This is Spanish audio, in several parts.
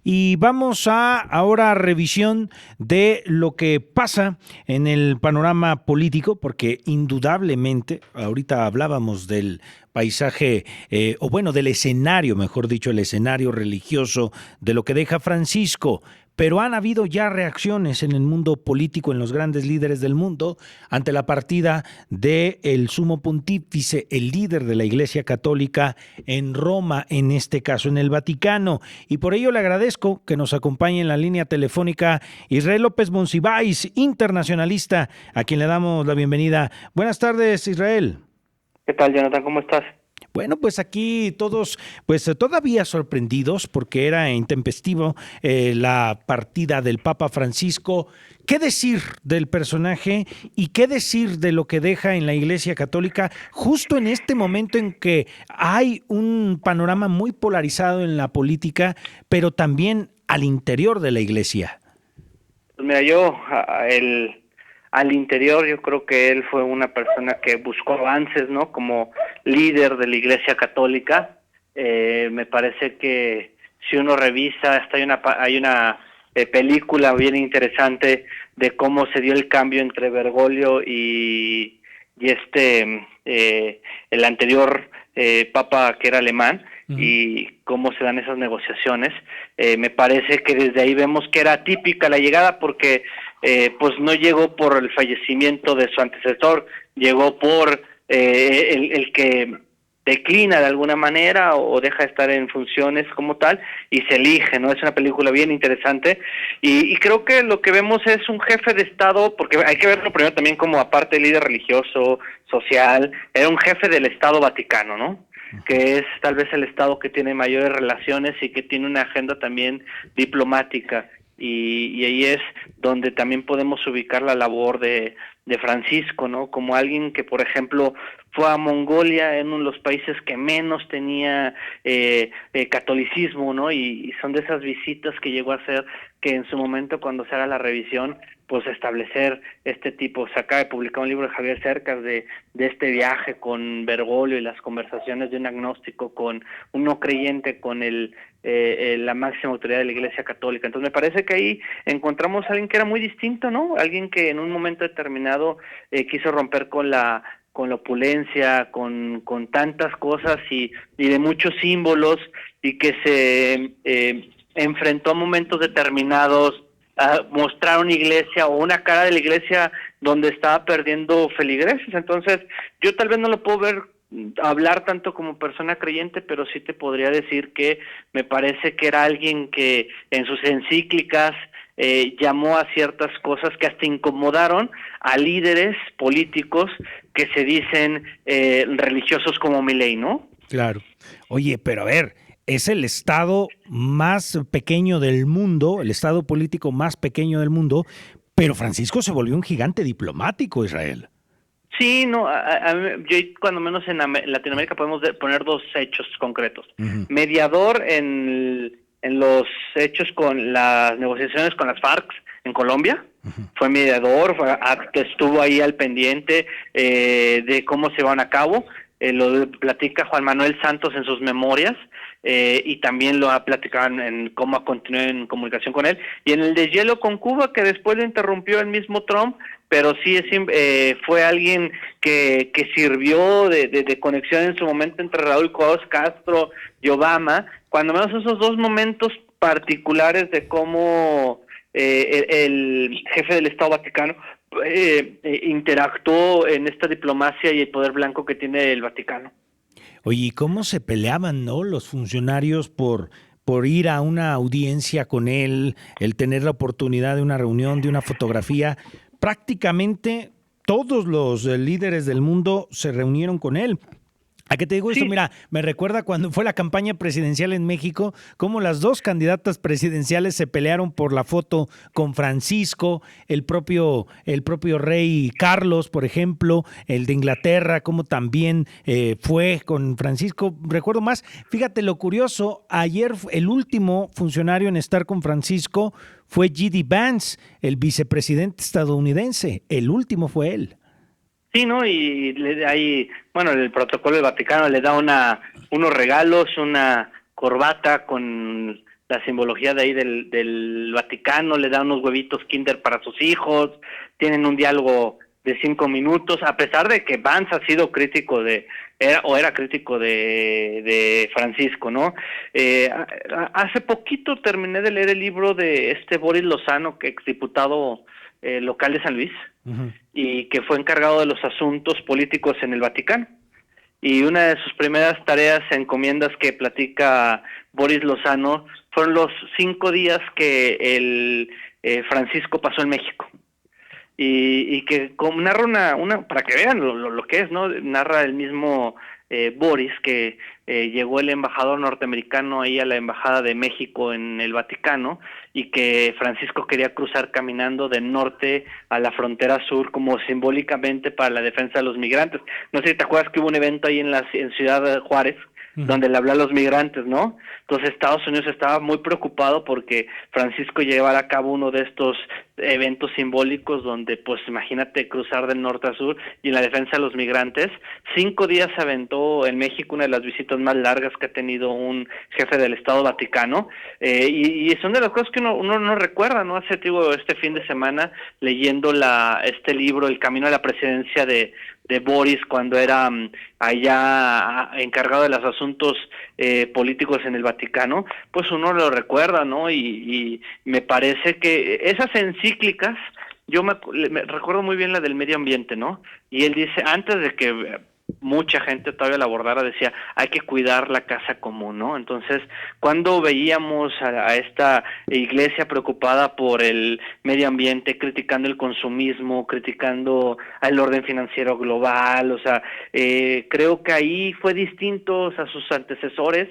y vamos a ahora revisión de lo que pasa en el panorama político, porque indudablemente, ahorita hablábamos del paisaje, o bueno, del escenario, mejor dicho, el escenario religioso de lo que deja Francisco. Pero han habido ya reacciones en el mundo político, en los grandes líderes del mundo, ante la partida del sumo pontífice, el líder de la Iglesia Católica en Roma, en este caso en el Vaticano. Y por ello le agradezco que nos acompañe en la línea telefónica Israel López Monsiváis, internacionalista, a quien le damos la bienvenida. Buenas tardes, Israel. ¿Qué tal, Jonathan? ¿Cómo estás? Bueno, pues aquí todos, pues todavía sorprendidos porque era intempestivo la partida del Papa Francisco. ¿Qué decir del personaje y qué decir de lo que deja en la Iglesia Católica justo en este momento en que hay un panorama muy polarizado en la política, pero también al interior de la Iglesia? Pues mira, al interior yo creo que él fue una persona que buscó avances, ¿no? Como líder de la Iglesia Católica. Me parece que si uno revisa, hay una película bien interesante de cómo se dio el cambio entre Bergoglio y el anterior papa que era alemán, y cómo se dan esas negociaciones. Me parece que desde ahí vemos que era típica la llegada, porque pues no llegó por el fallecimiento de su antecesor, llegó por el que declina de alguna manera o deja de estar en funciones como tal y se elige, ¿no? Es una película bien interesante y creo que lo que vemos es un jefe de Estado, porque hay que verlo primero también como, aparte de líder religioso, social, era un jefe del Estado Vaticano, ¿no? Que es tal vez el Estado que tiene mayores relaciones y que tiene una agenda también diplomática. Y ahí es donde también podemos ubicar la labor de Francisco, ¿no? Como alguien que, por ejemplo, fue a Mongolia, en uno de los países que menos tenía catolicismo, ¿no? Y son de esas visitas que llegó a hacer, que en su momento, cuando se haga la revisión, pues establecer este tipo. Se acaba de publicar un libro de Javier Cercas de este viaje con Bergoglio y las conversaciones de un agnóstico con un no creyente, con la máxima autoridad de la Iglesia Católica. Entonces me parece que ahí encontramos a alguien que era muy distinto, ¿no? Alguien que en un momento determinado quiso romper con la opulencia, con tantas cosas y de muchos símbolos, y que se enfrentó a momentos determinados a mostrar una iglesia o una cara de la iglesia donde estaba perdiendo feligreses. Entonces yo tal vez no lo puedo ver hablar tanto como persona creyente, pero sí te podría decir que me parece que era alguien que en sus encíclicas llamó a ciertas cosas que hasta incomodaron a líderes políticos que se dicen religiosos como Milei, ¿no? Claro. Oye, pero a ver, es el estado más pequeño del mundo, el estado político más pequeño del mundo, pero Francisco se volvió un gigante diplomático, Israel. Sí, no, yo cuando menos en Latinoamérica podemos poner dos hechos concretos. Ujú. Mediador en los hechos con las negociaciones con las FARC en Colombia, fue mediador, estuvo ahí al pendiente de cómo se van a cabo. Lo platica Juan Manuel Santos en sus memorias, y también lo ha platicado en cómo continuó en comunicación con él. Y en el deshielo con Cuba, que después lo interrumpió el mismo Trump, pero sí fue alguien que sirvió de conexión en su momento entre Raúl Castro y Obama, cuando menos esos dos momentos particulares de cómo el jefe del Estado Vaticano interactuó en esta diplomacia y el poder blanco que tiene el Vaticano. Oye, ¿y cómo se peleaban, no, los funcionarios por ir a una audiencia con él, el tener la oportunidad de una reunión, de una fotografía? Prácticamente todos los líderes del mundo se reunieron con él. ¿A qué te digo esto? Sí, Mira, me recuerda cuando fue la campaña presidencial en México, cómo las dos candidatas presidenciales se pelearon por la foto con Francisco, el propio rey Carlos, por ejemplo, el de Inglaterra, como también fue con Francisco. Recuerdo más, fíjate lo curioso, ayer el último funcionario en estar con Francisco fue J.D. Vance, el vicepresidente estadounidense. El último fue él. sí, ¿no? Y bueno, el protocolo del Vaticano le da unos regalos, una corbata con la simbología de ahí del Vaticano, le da unos huevitos Kinder para sus hijos, tienen un diálogo de 5 minutos, a pesar de que Vance ha sido crítico era crítico de Francisco, ¿no? Hace poquito terminé de leer el libro de Boris Lozano, que exdiputado local de San Luis, uh-huh, y que fue encargado de los asuntos políticos en el Vaticano. Y una de sus primeras tareas, encomiendas que platica Boris Lozano, fueron los 5 días que el Francisco pasó en México. Y que narra una para que vean lo que es, ¿no? Narra el mismo Boris que llegó el embajador norteamericano ahí a la embajada de México en el Vaticano y que Francisco quería cruzar caminando del norte a la frontera sur como simbólicamente para la defensa de los migrantes. No sé si te acuerdas que hubo un evento ahí en Ciudad Juárez, uh-huh, donde le habló a los migrantes, ¿no? Entonces Estados Unidos estaba muy preocupado porque Francisco llevara a cabo uno de estos eventos simbólicos donde, pues imagínate, cruzar del norte a sur y en la defensa de los migrantes. 5 días se aventó en México, una de las visitas más largas que ha tenido un jefe del Estado Vaticano, y son de las cosas que uno no recuerda, ¿no? Hace, este fin de semana leyendo este libro, El Camino a la Presidencia de Boris, cuando era allá encargado de los asuntos políticos en el Vaticano, pues uno lo recuerda, ¿no? Y me parece que esas encíclicas, yo me recuerdo muy bien la del medio ambiente, ¿no? Y él dice, antes de que mucha gente todavía la abordara, decía, hay que cuidar la casa común, ¿no? Entonces, cuando veíamos a esta iglesia preocupada por el medio ambiente, criticando el consumismo, criticando al orden financiero global, o sea, creo que ahí fue distinto a sus antecesores,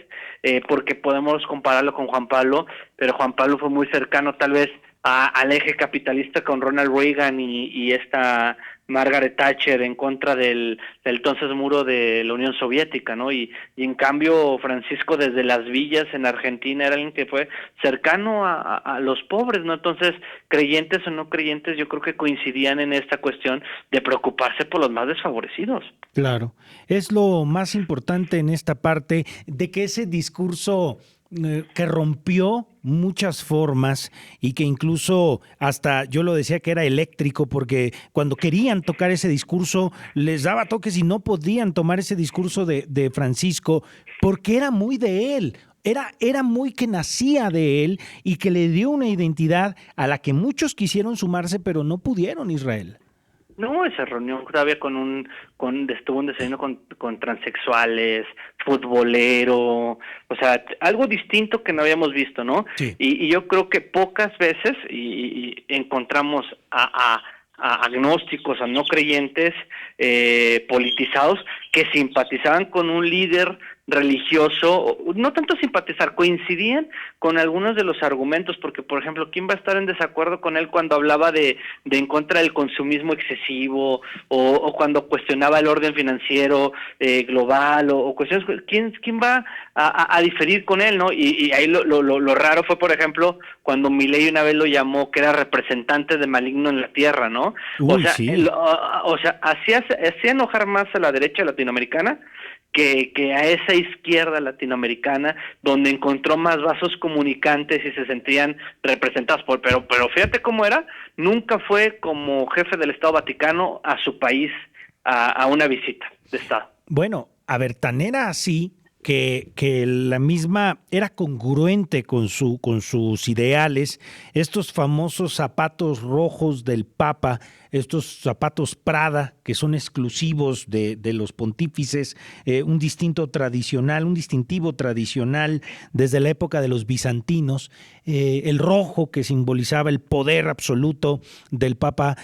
porque podemos compararlo con Juan Pablo, pero Juan Pablo fue muy cercano tal vez al eje capitalista con Ronald Reagan y esta Margaret Thatcher en contra del entonces muro de la Unión Soviética, ¿no? Y en cambio Francisco desde las villas en Argentina era alguien que fue cercano a los pobres, ¿no? Entonces, creyentes o no creyentes, yo creo que coincidían en esta cuestión de preocuparse por los más desfavorecidos. Claro, es lo más importante en esta parte de que ese discurso que rompió muchas formas y que incluso hasta yo lo decía que era eléctrico porque cuando querían tocar ese discurso les daba toques y no podían tomar ese discurso de Francisco porque era muy de él. Era muy que nacía de él y que le dio una identidad a la que muchos quisieron sumarse pero no pudieron, Israel. No, esa reunión todavía estuvo un desayuno con transexuales, futbolero, o sea, algo distinto que no habíamos visto, ¿no? Sí. Y yo creo que pocas veces y encontramos a agnósticos, a no creyentes politizados que simpatizaban con un líder religioso, no tanto simpatizar, coincidían con algunos de los argumentos, porque por ejemplo, ¿quién va a estar en desacuerdo con él cuando hablaba de en contra del consumismo excesivo o cuando cuestionaba el orden financiero global o cuestiones? ¿Quién va a diferir con él, no? Y ahí lo raro fue, por ejemplo, cuando Milei una vez lo llamó que era representante de maligno en la tierra, ¿no? Uy, sí. Hacía enojar más a la derecha latinoamericana que a esa izquierda latinoamericana, donde encontró más vasos comunicantes y se sentían representados pero fíjate cómo era, nunca fue como jefe del Estado Vaticano a su país a una visita de Estado. Bueno, a ver, tan era así que la misma era congruente con sus ideales, estos famosos zapatos rojos del Papa, estos zapatos Prada que son exclusivos de los pontífices, un distintivo tradicional desde la época de los bizantinos, el rojo que simbolizaba el poder absoluto del Papa,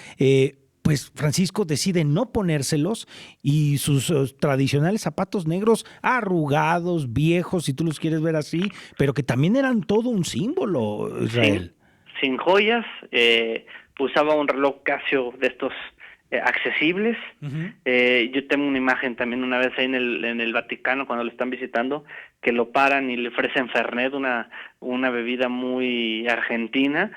pues Francisco decide no ponérselos y sus tradicionales zapatos negros arrugados, viejos, si tú los quieres ver así, pero que también eran todo un símbolo, Israel. Sin joyas, usaba un reloj Casio de estos accesibles. Uh-huh. Yo tengo una imagen también una vez ahí en el Vaticano cuando lo están visitando, que lo paran y le ofrecen Fernet, una bebida muy argentina,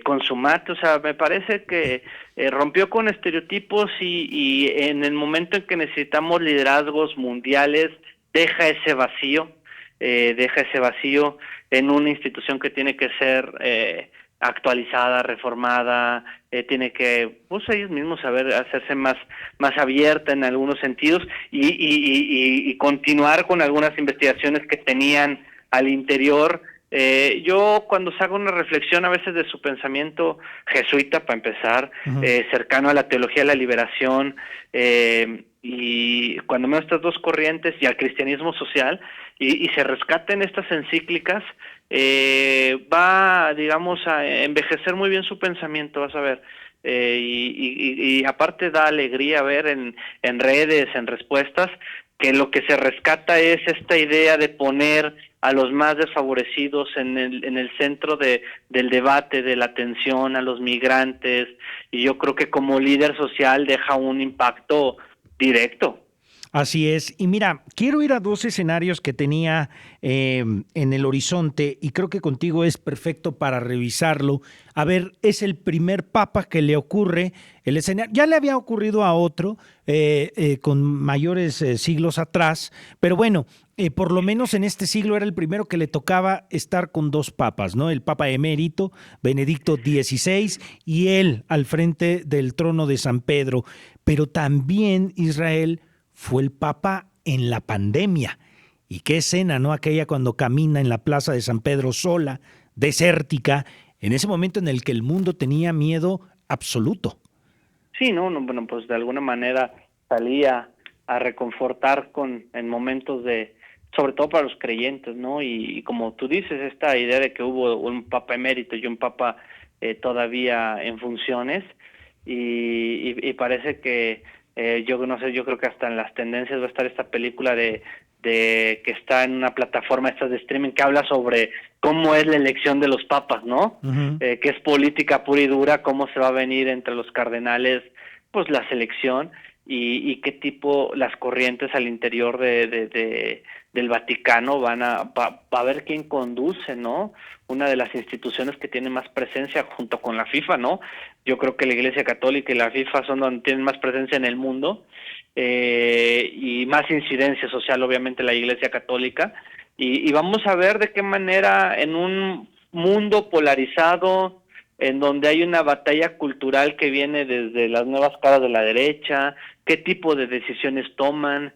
con su mate. O sea, me parece que rompió con estereotipos y en el momento en que necesitamos liderazgos mundiales, deja ese vacío deja ese vacío en una institución que tiene que ser actualizada, reformada, tiene que, pues ellos mismos saber hacerse más abierta en algunos sentidos y continuar con algunas investigaciones que tenían al interior. Yo cuando hago una reflexión a veces de su pensamiento jesuita, para empezar, cercano a la teología de la liberación, y cuando veo estas dos corrientes y al cristianismo social, y se rescaten estas encíclicas, va, digamos, a envejecer muy bien su pensamiento, vas a ver. Y aparte da alegría ver en redes, en respuestas, que lo que se rescata es esta idea de poner a los más desfavorecidos en el centro del debate, de la atención a los migrantes, y yo creo que como líder social deja un impacto directo. Así es. Y mira, quiero ir a dos escenarios que tenía en el horizonte y creo que contigo es perfecto para revisarlo. A ver, es el primer papa que le ocurre el escenario. Ya le había ocurrido a otro con mayores siglos atrás, pero bueno, por lo menos en este siglo era el primero que le tocaba estar con dos papas, ¿no? El papa emérito, Benedicto XVI, y él al frente del trono de San Pedro. Pero también Israel fue el Papa en la pandemia. Y qué escena, ¿no? Aquella cuando camina en la plaza de San Pedro sola, desértica, en ese momento en el que el mundo tenía miedo absoluto. Sí, no, bueno, pues de alguna manera salía a reconfortar en momentos sobre todo para los creyentes, ¿no? Y como tú dices, esta idea de que hubo un papa emérito y un papa todavía en funciones, y parece que yo no sé, yo creo que hasta en las tendencias va a estar esta película de que está en una plataforma esta de streaming que habla sobre cómo es la elección de los papas, ¿no? Que es política pura y dura, cómo se va a venir entre los cardenales, pues la selección y qué tipo las corrientes al interior del Vaticano va a ver quién conduce, ¿no? Una de las instituciones que tiene más presencia junto con la FIFA, ¿no? Yo creo que la Iglesia Católica y la FIFA son donde tienen más presencia en el mundo, y más incidencia social, obviamente, la Iglesia Católica, y vamos a ver de qué manera en un mundo polarizado, en donde hay una batalla cultural que viene desde las nuevas caras de la derecha, qué tipo de decisiones toman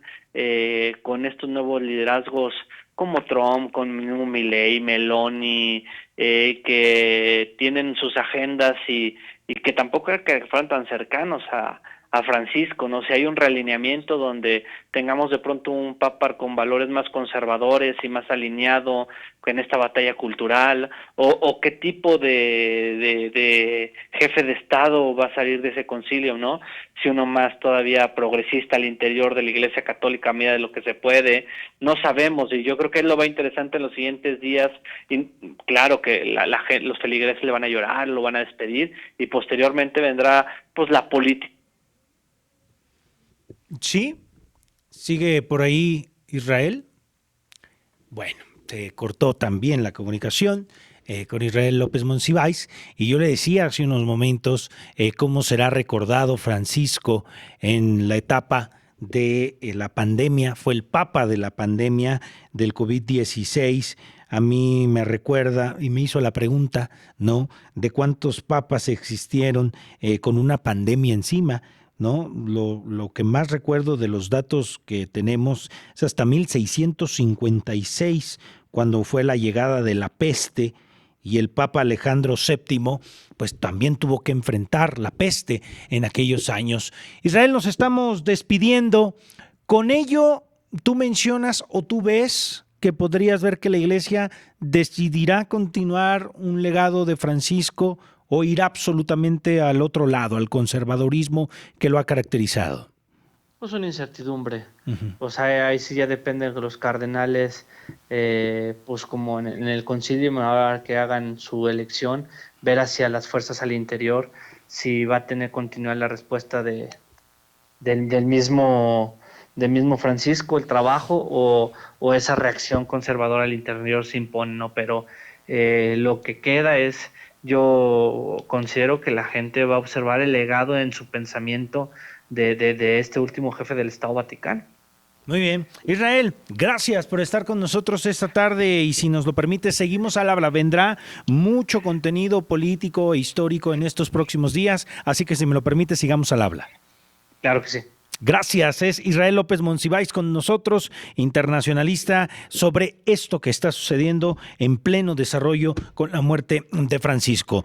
con estos nuevos liderazgos como Trump, con Milei, Meloni, que tienen sus agendas y que tampoco es que fueran tan cercanos a Francisco, ¿no? Si hay un realineamiento donde tengamos de pronto un papa con valores más conservadores y más alineado en esta batalla cultural, o qué tipo de jefe de Estado va a salir de ese concilio, ¿no? Si uno más todavía progresista al interior de la Iglesia Católica a medida de lo que se puede, no sabemos, y yo creo que es lo va interesante en los siguientes días, y claro que los feligreses le van a llorar, lo van a despedir, y posteriormente vendrá pues la política. Sí, sigue por ahí Israel. Bueno, se cortó también la comunicación con Israel López Monsiváis y yo le decía hace unos momentos cómo será recordado Francisco en la etapa de la pandemia, fue el papa de la pandemia del COVID-16. A mí me recuerda y me hizo la pregunta, ¿no? De cuántos papas existieron con una pandemia encima. ¿No? Lo que más recuerdo de los datos que tenemos es hasta 1656, cuando fue la llegada de la peste, y el Papa Alejandro VII, pues también tuvo que enfrentar la peste en aquellos años. Israel, nos estamos despidiendo. Con ello, tú mencionas o tú ves que podrías ver que la Iglesia decidirá continuar un legado de Francisco o irá absolutamente al otro lado, al conservadorismo que lo ha caracterizado. Pues una incertidumbre. O sea, ahí sí ya dependen de los cardenales, pues como en el concilio, ahora que hagan su elección, ver hacia las fuerzas al interior, si va a tener continuar la respuesta del mismo Francisco, el trabajo, o esa reacción conservadora al interior se impone, ¿no? Pero lo que queda es, yo considero que la gente va a observar el legado en su pensamiento de este último jefe del Estado Vaticano. Muy bien. Israel, gracias por estar con nosotros esta tarde y si nos lo permite, seguimos al habla. Vendrá mucho contenido político e histórico en estos próximos días, así que si me lo permite, sigamos al habla. Claro que sí. Gracias. Es Israel López Monsiváis con nosotros, internacionalista, sobre esto que está sucediendo en pleno desarrollo con la muerte de Francisco.